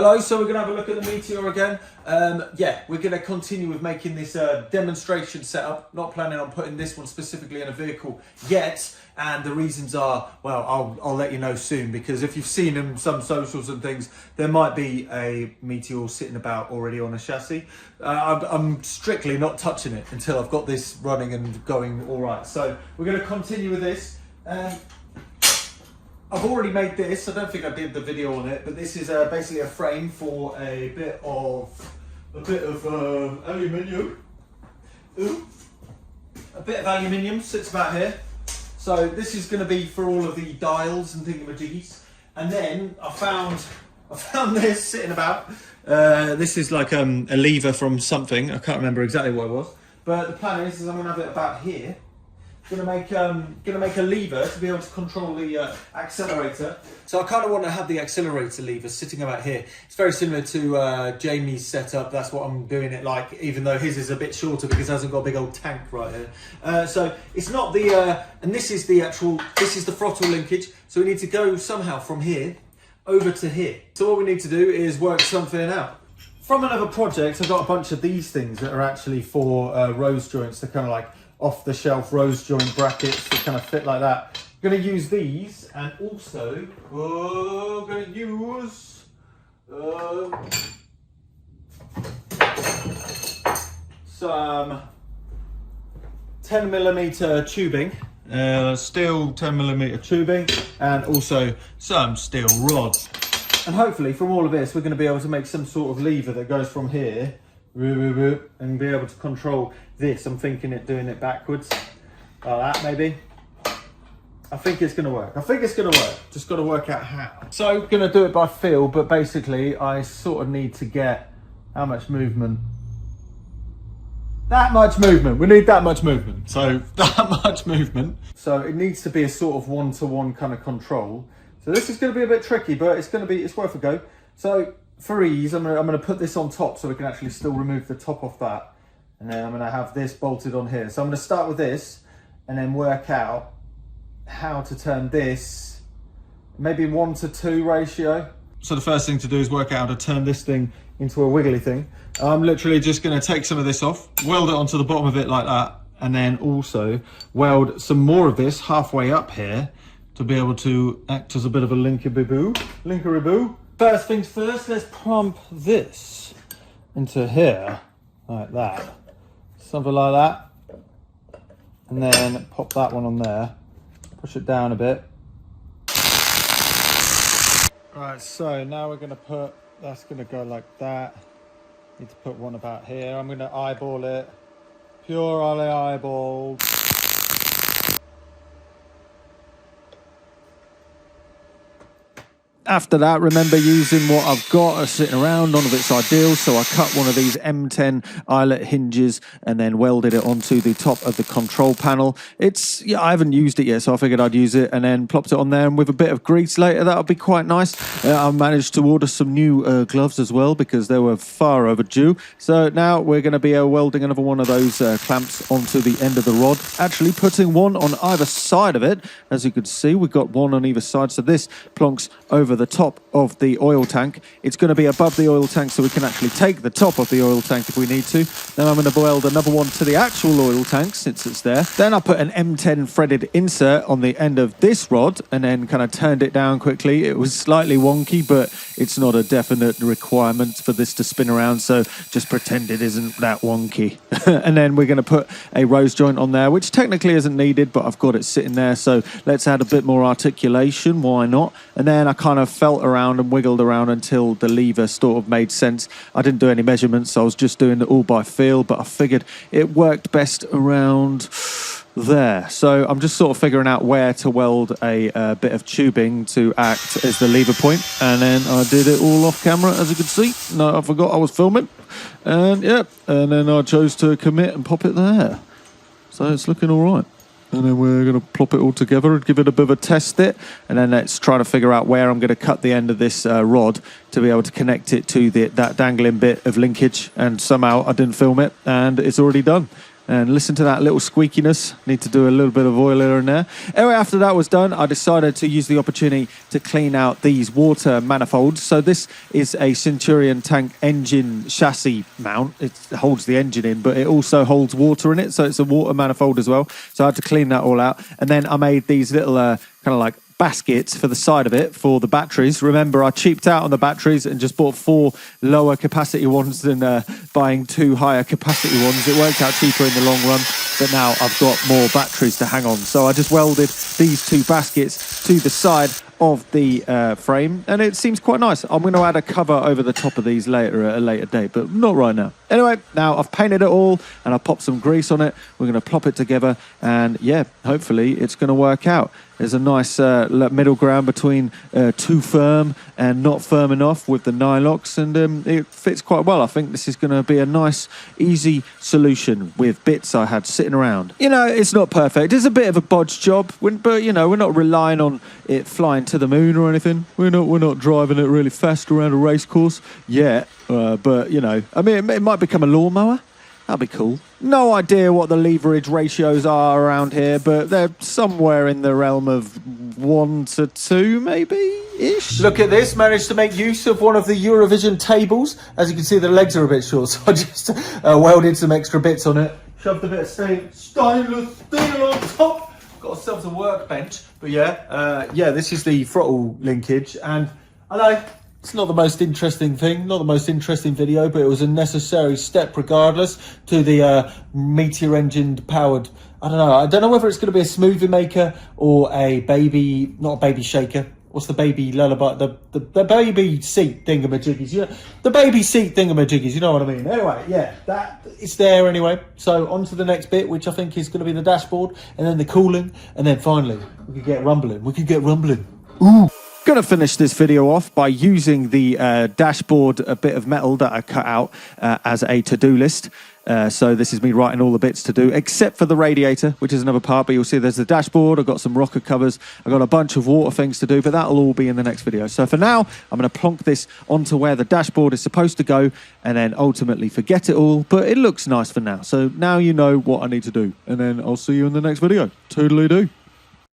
Hello, so we're going to have a look at the Meteor again. Yeah, we're going to continue with making this demonstration setup. Not planning on putting this one specifically in a vehicle yet. And the reasons are, well, I'll let you know soon, because if you've seen them, some socials and things, there might be a Meteor sitting about already on a chassis. I'm strictly not touching it until I've got this running and going all right. So we're going to continue with this. I've already made this. I don't think I did the video on it, but this is basically a frame for a bit of aluminium. Ooh. A bit of aluminium sits about here. So this is going to be for all of the dials and thingamajiggies. And then I found this sitting about. This is like a lever from something. I can't remember exactly what it was. But the plan is I'm going to have it about here. Gonna make a lever to be able to control the accelerator. So I kind of want to have the accelerator lever sitting about here. It's very similar to Jamie's setup. That's what I'm doing it like, even though his is a bit shorter because it hasn't got a big old tank right here. So it's not the and this is the throttle linkage. So we need to go somehow from here over to here. So what we need to do is work something out. From another project, I've got a bunch of these things that are actually for rose joints. They're kind of like off-the-shelf rose joint brackets that kind of fit like that. I'm going to use these, and also I'm going to use some 10mm tubing, steel 10mm tubing, and also some steel rods. And hopefully from all of this we're going to be able to make some sort of lever that goes from here and be able to control this. I'm thinking doing it backwards like that maybe. I think it's going to work. Just got to work out how. So going to do it by feel, but basically I sort of need to get how much movement. That much movement. We need that much movement. So that much movement. So it needs to be a sort of one-to-one kind of control. So this is going to be a bit tricky, but it's worth a go. So for ease, I'm going to put this on top so we can actually still remove the top off that. And then I'm going to have this bolted on here. So I'm going to start with this and then work out how to turn this, maybe 1:2 ratio. So the first thing to do is work out how to turn this thing into a wiggly thing. I'm literally just going to take some of this off, weld it onto the bottom of it like that, and then also weld some more of this halfway up here to be able to act as a bit of a linkeraboo. First things first, let's pump this into here, like that. Something like that. And then pop that one on there. Push it down a bit. Right, so now we're going to put, that's going to go like that. Need to put one about here. I'm going to eyeball it. Pure eyeball. After that, remember using what I've got sitting around, none of it's ideal, so I cut one of these M10 eyelet hinges and then welded it onto the top of the control panel. Yeah, I haven't used it yet, so I figured I'd use it and then plopped it on there, and with a bit of grease later, that'll be quite nice. I managed to order some new gloves as well because they were far overdue. So now we're going to be welding another one of those clamps onto the end of the rod, actually putting one on either side of it. As you can see, we've got one on either side, so this plonks over the top of the oil tank. It's going to be above the oil tank so we can actually take the top of the oil tank if we need to. Then I'm going to weld another one to the actual oil tank since it's there. Then I put an M10 threaded insert on the end of this rod and then kind of turned it down quickly. It was slightly wonky, but it's not a definite requirement for this to spin around, so just pretend it isn't that wonky. And then we're going to put a rose joint on there, which technically isn't needed, but I've got it sitting there, so let's add a bit more articulation, why not? And then I kind of felt around and wiggled around until the lever sort of made sense. I didn't do any measurements, so I was just doing it all by feel, but I figured it worked best around there. So I'm just sort of figuring out where to weld a bit of tubing to act as the lever point, and then I did it all off camera, as you can see. No, I forgot I was filming, and yeah, and then I chose to commit and pop it there. So it's looking all right. And then we're going to plop it all together and give it a bit of a test it. And then let's try to figure out where I'm going to cut the end of this rod to be able to connect it to that dangling bit of linkage. And somehow I didn't film it and it's already done. And listen to that little squeakiness. Need to do a little bit of oil here and there. Anyway, after that was done, I decided to use the opportunity to clean out these water manifolds. So this is a Centurion tank engine chassis mount. It holds the engine in, but it also holds water in it. So it's a water manifold as well. So I had to clean that all out. And then I made these little kind of like baskets for the side of it for the batteries. Remember, I cheaped out on the batteries and just bought 4 lower capacity ones than buying 2 higher capacity ones. It worked out cheaper in the long run, but now I've got more batteries to hang on. So I just welded these 2 baskets to the side of the frame, and it seems quite nice. I'm going to add a cover over the top of these later at a later date, but not right now. Anyway, now I've painted it all and I've popped some grease on it. We're going to plop it together, and yeah, hopefully it's going to work out. There's a nice middle ground between too firm and not firm enough with the Nylox, and it fits quite well. I think this is going to be a nice, easy solution with bits I had sitting around. You know, it's not perfect. It's a bit of a bodge job, but you know, we're not relying on it flying to the moon or anything. We're not driving it really fast around a race course yet. But you know, I mean, it might become a lawnmower. That'd be cool. No idea what the leverage ratios are around here, but they're somewhere in the realm of 1 to 2, maybe-ish. Look at this, managed to make use of one of the Eurovision tables. As you can see, the legs are a bit short, so I just welded some extra bits on it. Shoved a bit of stainless steel on top. Got ourselves a workbench. But yeah, this is the throttle linkage, and I know it's not the most interesting thing, not the most interesting video, but it was a necessary step regardless to the Meteor engine powered, I don't know whether it's going to be a smoothie maker or a baby, not a baby shaker. What's the baby lullaby, the baby seat thingamajiggies, you know, the baby seat thingamajiggies, you know what I mean. Anyway, yeah, that it's there anyway. So on to the next bit, which I think is going to be the dashboard, and then the cooling, and then finally we could get rumbling. Ooh. Gonna finish this video off by using the dashboard, a bit of metal that I cut out as a to-do list. So this is me writing all the bits to do, except for the radiator, which is another part, but you'll see there's the dashboard, I've got some rocker covers, I've got a bunch of water things to do, but that'll all be in the next video. So for now, I'm going to plonk this onto where the dashboard is supposed to go, and then ultimately forget it all, but it looks nice for now. So now you know what I need to do, and then I'll see you in the next video. Toodaloo-doo.